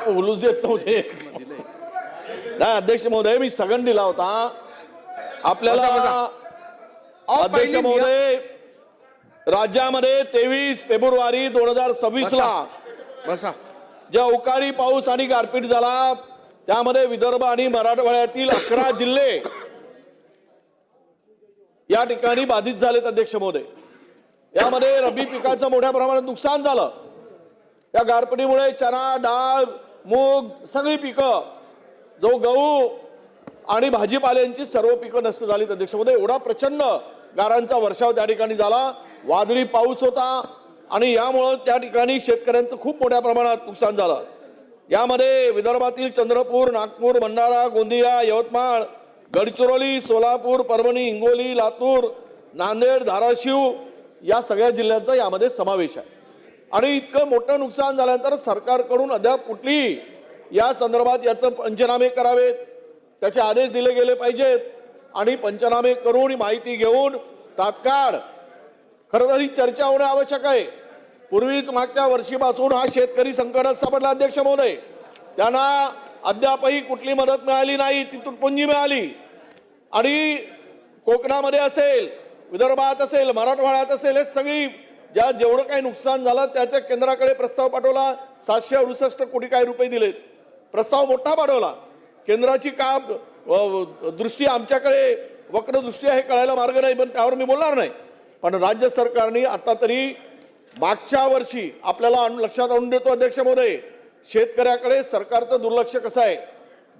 बोलूच देत नव्हते. नाही अध्यक्ष महोदय, मी स्थगन दिला होता आपल्याला. अध्यक्ष महोदय, राज्यामध्ये 23 फेब्रुवारी 2026 ला ज्या अवकाळी पाऊस आणि गारपीट झाला त्यामध्ये विदर्भ आणि मराठवाड्यातील 11 जिल्हे या ठिकाणी बाधित झालेत. अध्यक्ष महोदय, यामध्ये रब्बी पिकाचं मोठ्या प्रमाणात नुकसान झालं. या गारपिटीमुळे चणा, डाळ, मूग सगळी पिकं, जो गहू आणि भाजीपाल्यांची सर्व पिकं नष्ट झालीत. अध्यक्ष महोदय, एवढा प्रचंड गारांचा वर्षाव त्या ठिकाणी झाला. वादळी पाऊस होता आणि यामुळे त्या ठिकाणी शेतकऱ्यांचं खूप मोठ्या प्रमाणात नुकसान झालं. यामध्ये विदर्भातील चंद्रपूर, नागपूर, भंडारा, गोंदिया, यवतमाळ, गडचिरोली, सोलापूर, परभणी, हिंगोली, लातूर, नांदेड, धाराशिव या सगळ्या जिल्ह्यांचा यामध्ये समावेश आहे. आणि इतकं मोठं नुकसान झाल्यानंतर सरकारकडून अद्याप कुठली या संदर्भात याचं पंचनामे करावेत, त्याचे आदेश दिले गेले पाहिजेत आणि पंचनामे करून माहिती घेऊन तात्काळ खरं तर ही चर्चा होणं आवश्यक आहे. पूर्वीच मागच्या वर्षीपासून हा शेतकरी संकटात सापडला. अध्यक्ष महोदय, त्यांना अद्यापही कुठली मदत मिळाली नाही, ती तुटपुंजी मिळाली. आणि कोकणामध्ये असेल, विदर्भात असेल, मराठवाड्यात असेल, हे सगळी जेवढं काही नुकसान झालं त्याच्या केंद्राकडे प्रस्ताव पाठवला. 768 कोटी काही रुपये दिलेत. प्रस्ताव मोठा पाठवला. केंद्राची का दृष्टी आमच्याकडे वक्र दृष्टी आहे कळायला मार्ग नाही, पण त्यावर मी बोलणार नाही. पण राज्य सरकारने आता तरी मागच्या वर्षी आपल्याला लक्षात आणून देतो अध्यक्ष महोदय, शेतकऱ्याकडे सरकारचं दुर्लक्ष कसं आहे.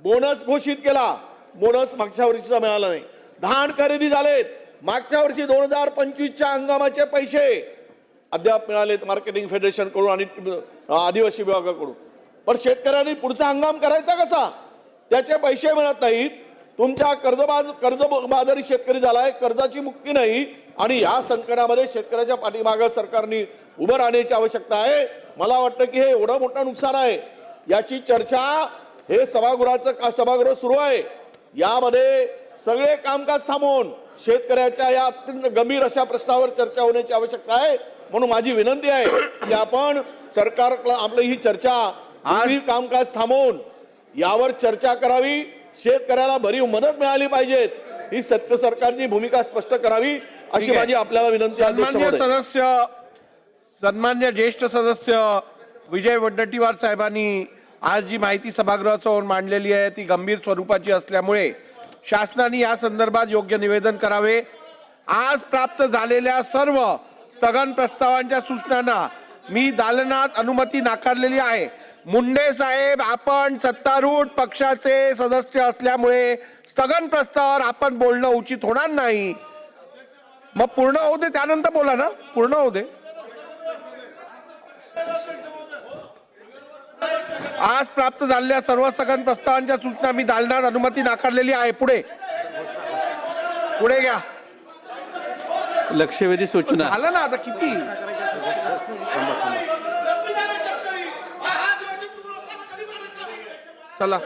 बोनस घोषित केला, बोनस मागच्या वर्षीचा मिळाला नाही. धान खरेदी झालेत, मागच्या वर्षी 2025च्या हंगामाचे पैसे अद्याप मिळालेत मार्केटिंग फेडरेशन कडून आणि आदिवासी विभागाकडून. पण शेतकऱ्यांनी पुढचा हंगाम करायचा कसा, त्याचे पैसे मिळत नाहीत. तुमच्या कर्जबाजारी शेतकरी झालाय, कर्जाची मुक्ती नाही. आणि या संकटामध्ये शेतकऱ्याच्या पाठीमागे सरकारने उभं राहण्याची आवश्यकता आहे. मला वाटतं की हे एवढं मोठं नुकसान आहे, याची चर्चा हे सभागृह सुरू आहे. यामध्ये सगळे कामकाज थांबवून शेतकऱ्याच्या या अत्यंत गंभीर अशा प्रश्नावर चर्चा होण्याची आवश्यकता आहे. म्हणून माझी विनंती आहे की आपण सरकारला आपली ही चर्चा आणि कामकाज थांबवून यावर चर्चा करावी. शेतकऱ्याला भरीव मदत मिळाली पाहिजे, ही सरकारची भूमिका स्पष्ट करावी अशी माझी आपल्याला विनंती आहे. सन्मान्य ज्येष्ठ सदस्य विजय वडेट्टीवार साहेबांनी आज जी माहिती सभागृहासमोर मांडलेली आहे ती गंभीर स्वरूपाची असल्यामुळे शासनाने या संदर्भात योग्य निवेदन करावे. आज प्राप्त झालेल्या सर्व स्थगन प्रस्तावांच्या सूचनांना मी दालनात अनुमती नाकारलेली आहे. मुंडे साहेब, आपण सत्तारूढ पक्षाचे सदस्य असल्यामुळे स्थगन प्रस्तावावर आपण बोलणं उचित होणार नाही. मग पूर्ण होऊ दे, त्यानंतर बोला ना, पूर्ण होऊ दे. आज प्राप्त झालेल्या सर्व स्थगन प्रस्तावांच्या सूचना मी दालनात अनुमती नाकारलेली आहे. पुढे पुढे घ्या. लक्षवेधी सूचना झालं ना आता किती. चला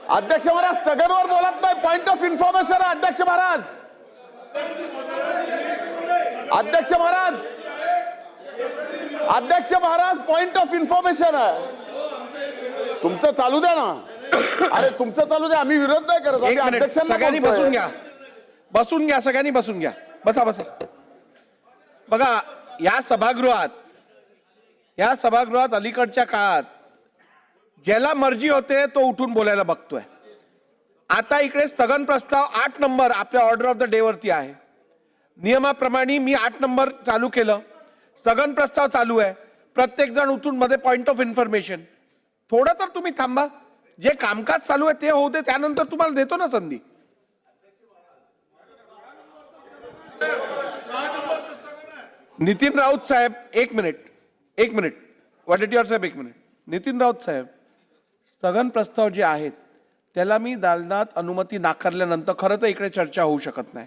अध्यक्ष महाराज, स्थगनवर बोलत नाही, पॉइंट ऑफ इन्फॉर्मेशन आहे. अध्यक्ष महाराज, अध्यक्ष महाराज, अध्यक्ष महाराज, पॉइंट ऑफ इन्फॉर्मेशन आहे. तुमचं चालू द्या ना. अरे तुमचं चालू द्या, आम्ही विरोध नाही करत. सगळ्यांनी बसून घ्या, बसून घ्या, सगळ्यांनी बसून घ्या. बसा बसा. बघा, या सभागृहात अलीकडच्या काळात ज्याला मर्जी होते तो उठून बोलायला बघतोय. आता इकडे स्थगन प्रस्ताव 8 नंबर आपल्या ऑर्डर ऑफ द डे वरती आहे. नियमाप्रमाणे मी 8 नंबर चालू केलं. स्थगन प्रस्ताव चालू आहे. प्रत्येक जण उठून मध्ये पॉइंट ऑफ इन्फॉर्मेशन. थोडं तर तुम्ही थांबा. जे कामकाज चालू आहे ते होऊ दे, त्यानंतर तुम्हाला देतो ना संधी. नितीन राऊत साहेब, एक मिनिट. वडेट्टीवार साहेब, एक मिनिट. नितीन राऊत साहेब, स्थगन प्रस्ताव जे आहेत त्याला मी दालनात अनुमती नाकारल्यानंतर खरं तर इकडे चर्चा होऊ शकत नाही.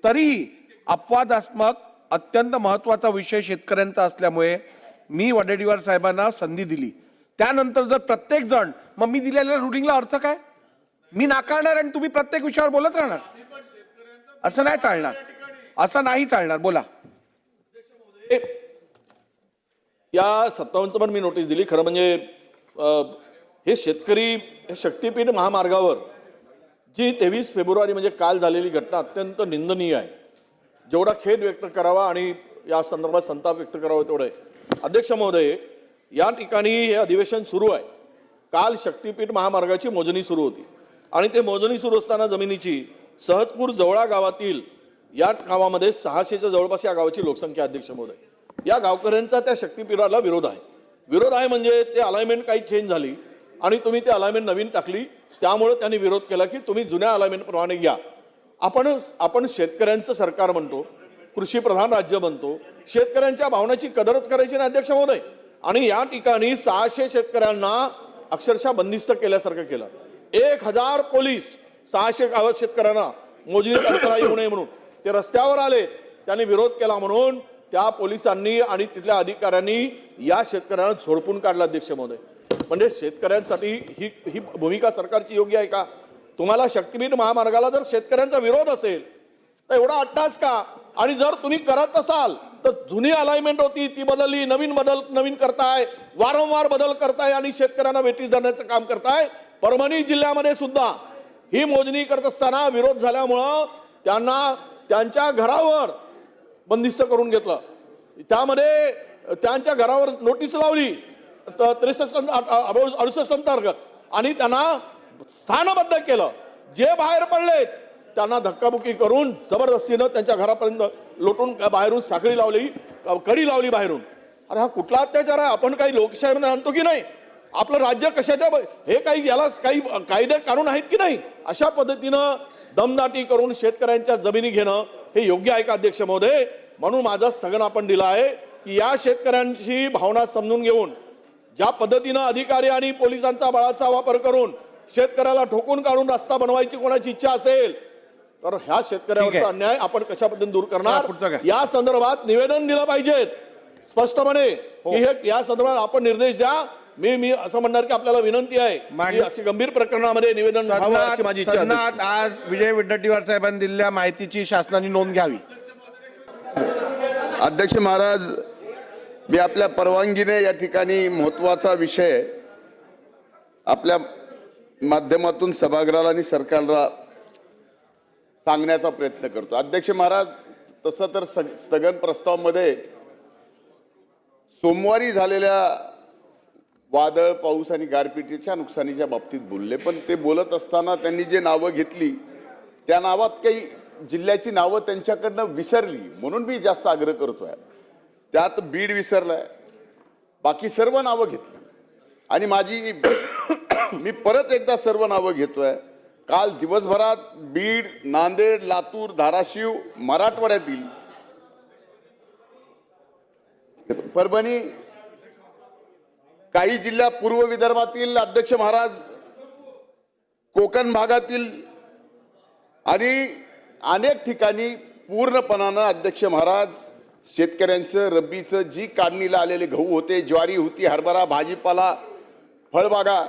तरीही अपवादात्मक अत्यंत महत्वाचा विषय शेतकऱ्यांचा असल्यामुळे मी वडेट्टीवार साहेबांना संधी दिली. त्यानंतर जर प्रत्येक जण, मग मी दिलेल्या रुलिंगला अर्थ काय. मी नाकारणार आणि तुम्ही प्रत्येक विषयावर बोलत राहणार, असं नाही चालणार. असं नाही चालणार. बोला. या 57चं पण मी नोटीस दिली. खरं म्हणजे हे शेतकरी हे शक्तीपीठ महामार्गावर जी 23 फेब्रुवारी म्हणजे काल झालेली घटना अत्यंत निंदनीय आहे. जेवढा खेद व्यक्त करावा आणि या संदर्भात संताप व्यक्त करावा तेवढं आहे. अध्यक्ष महोदय, या ठिकाणी हे अधिवेशन सुरू आहे. काल शक्तीपीठ महामार्गाची मोजणी सुरू होती आणि ते मोजणी सुरू असताना जमिनीची सहजपूर जवळा गावातील या गावामध्ये 600च्या जवळपास या गावाची लोकसंख्या. अध्यक्ष महोदय, या गावकऱ्यांचा त्या शक्तीपीठाला विरोध आहे. विरोध आहे म्हणजे ते अलाइनमेंट काही चेंज झाली आणि तुम्ही ते अलाइनमेंट नवीन टाकली, त्यामुळे त्यांनी विरोध केला की तुम्ही जुन्या अलाइनमेंट प्रमाणे घ्या. आपण शेतकऱ्यांचं सरकार म्हणतो, कृषी प्रधान राज्य बनतो, शेतकऱ्यांच्या भावनाची कदरच करायची नाही अध्यक्ष महोदय. आणि या ठिकाणी 600 शेतकऱ्यांना अक्षरशः बंदिस्त केल्यासारखं केलं. 1000 पोलीस 600 गावात शेतकऱ्यांना मोजणीत अडथळा येऊ नये म्हणून ते रस्त्यावर आले. त्यांनी विरोध केला म्हणून त्या पोलिसांनी आणि तिथल्या अधिकाऱ्यांनी या शेतकऱ्यांना झोडपून काढला. अध्यक्ष महोदय, म्हणजे शेतकऱ्यांसाठी ही भूमिका सरकारची योग्य आहे का? तुम्हाला शक्तीपीठ महामार्गाला जर शेतकऱ्यांचा विरोध असेल तर एवढा अट्टास का? आणि जर तुम्ही करत असाल तर जुनी अलाइनमेंट होती ती बदलली, नवीन करताय, वारंवार बदल करताय आणि शेतकऱ्यांना वेठीस धरण्याचं काम करताय. परभणी जिल्ह्यामध्ये सुद्धा ही मोजणी करत असताना विरोध झाल्यामुळं त्यांना त्यांच्या घरावर बंदिस्त करून घेतलं. त्यामध्ये त्यांच्या घरावर नोटीस लावली 63-68 अंतर्गत आणि त्यांना स्थानबद्ध केलं. जे बाहेर पडले त्यांना धक्काबुक्की करून जबरदस्तीनं त्यांच्या घरापर्यंत लोटून बाहेरून साखळी लावली, कडी लावली बाहेरून. अरे हा कुठला अत्याचार आहे? आपण काही लोकशाहीमध्ये आणतो की नाही? आपलं राज्य कशाच्या हे काही याला काही कायदे कानून आहेत की नाही? अशा पद्धतीनं दमदाटी करून शेतकऱ्यांच्या जमिनी घेणं हे योग्य आहे का अध्यक्ष महोदय? म्हणून माझा स्थगन आपण दिला आहे की या शेतकऱ्यांची भावना समजून घेऊन ज्या पद्धतीनं अधिकारी आणि पोलिसांचा बळाचा वापर करून शेतकऱ्याला ठोकून काढून रस्ता बनवायची कोणाची इच्छा असेल तर ह्या शेतकऱ्यावरचा अन्याय आपण कशा पद्धतीने दूर करणार या संदर्भात निवेदन दिलं पाहिजे स्पष्टपणे की हे या संदर्भात आपण निर्देश द्या. मी असं म्हणणार की आपल्याला विनंती आहे की अशी गंभीर प्रकरणामध्ये निवेदन द्यावं अशी माझी इच्छा आहे. आज विजय वडेट्टीवार साहेबांनी दिलेल्या माहितीची शासनाने नोंद घ्यावी. अध्यक्ष महाराज, मी आपल्या परवानगीने या ठिकाणी महत्त्वाचा विषय आपल्या माध्यमातून सभागृहाला आणि सरकारला सांगण्याचा प्रयत्न करतो. अध्यक्ष महाराज, तसं तर स्थगन प्रस्तावामध्ये सोमवारी झालेल्या वादळ, पाऊस आणि गारपिटीच्या नुकसानीच्या बाबतीत बोलले, पण ते बोलत असताना त्यांनी जे नावं घेतली त्या नावात काही जिल्ह्याची नावं त्यांच्याकडनं विसरली, म्हणून मी जास्त आग्रह करतोय. त्यात बीड विसरलाय, बाकी सर्व नावं घेतली. आणि मी परत एकदा सर्व नावं घेतोय. काल दिवसभरात बीड, नांदेड, लातूर, धाराशिव, मराठवाड्यातील, परभणी, काही जिल्हा पूर्व विदर्भातील, अध्यक्ष महाराज कोकण भागातील आणि अनेक ठिकाणी पूर्णपणानं अध्यक्ष महाराज शेतकऱ्यांचं रब्बीचं जी काढणीला आलेले गहू होते, ज्वारी होती, हरभरा, भाजीपाला, फळबागा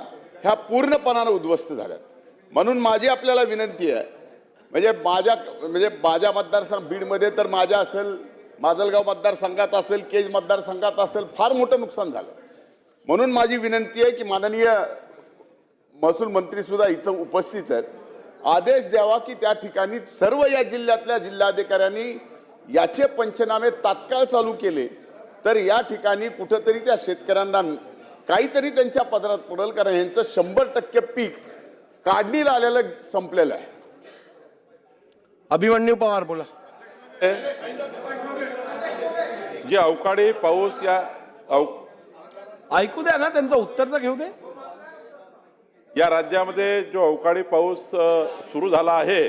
ह्या पूर्णपणानं उद्ध्वस्त झाल्या. म्हणून माझी आपल्याला विनंती आहे, म्हणजे माझ्या मतदारसंघ बीडमध्ये तर माझ्या असेल, माजलगाव मतदारसंघात असेल, केज मतदारसंघात असेल, फार मोठं नुकसान झालं. म्हणून माझी विनंती आहे की माननीय महसूल मंत्री सुद्धा इथं उपस्थित आहेत, आदेश द्यावा की त्या ठिकाणी सर्व या जिल्ह्यातल्या जिल्हाधिकाऱ्यांनी याचे पंचनामे तात्काळ चालू केले तर या ठिकाणी कुठंतरी त्या शेतकऱ्यांना काहीतरी त्यांच्या पदरात पडेल, कारण यांचं 100% पीक काढणीला आलेलं संपलेलं आहे. अभिमन्यू पवार बोला. जे अवकाळी पाऊस ऐकू द्या ना, त्यांचं उत्तर तर घेऊ दे. या राज्यामध्ये जो अवकाळी पाऊस सुरू झाला आहे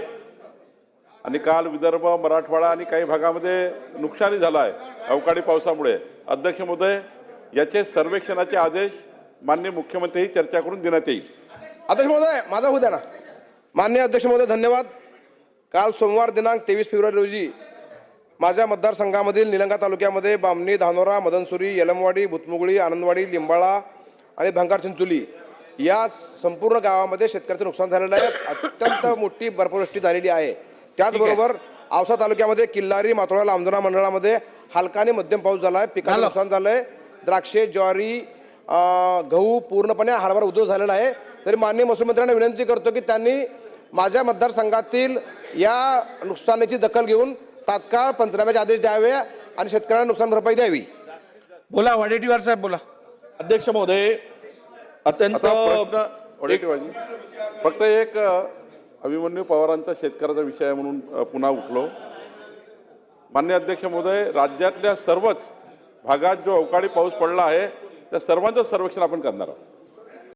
आणि काल विदर्भ, मराठवाडा आणि काही भागामध्ये नुकसानी झालं आहे अवकाळी पावसामुळे. अध्यक्ष महोदय, याचे सर्वेक्षणाचे आदेश माननीय मुख्यमंत्री चर्चा करून देण्यात येईल. अध्यक्ष महोदय, माझा होऊ द्या ना. माननीय अध्यक्ष महोदय, धन्यवाद. काल सोमवार दिनांक 23 फेब्रुवारी रोजी माझ्या मतदारसंघामधील निलंगा तालुक्यामध्ये बामणी, धानोरा, मदनसुरी, यलमवाडी, भुतमुगळी, आनंदवाडी, लिंबाळा आणि भंगार चिंचोली या संपूर्ण गावामध्ये शेतकऱ्याचं नुकसान झालेलं आहे. अत्यंत मोठी बर्फवृष्टी झालेली आहे. त्याचबरोबर औसा तालुक्यामध्ये किल्लारी, मातोळा, लांबदुरा मंडळामध्ये हलका आणि मध्यम पाऊस झाला आहे. पिकाचं नुकसान झालंय. द्राक्षे, ज्वारी, गहू, पूर्णपणे हरभरा उद्ध्वस्त झालेला आहे. तरी माननीय महसूल मंत्र्यांना विनंती करतो की त्यांनी माझ्या मतदारसंघातील या नुकसानीची दखल घेऊन तात्काळ पंचनाम्याचे आदेश द्यावे आणि शेतकऱ्यांना नुकसान भरपाई द्यावी. बोला वडेट्टीवार साहेब बोला. अध्यक्ष महोदय, अत्यंत आता प्रश्न वडेट्टीवारजी, फक्त एक अभिमन्यू पवारांचा शेतकऱ्याचा विषय आहे म्हणून पुन्हा उठलो. माननीय अध्यक्ष महोदय, राज्यातल्या सर्वच भागात जो अवकाळी पाऊस पडला आहे त्या सर्वांचं सर्वेक्षण आपण करणार आहोत.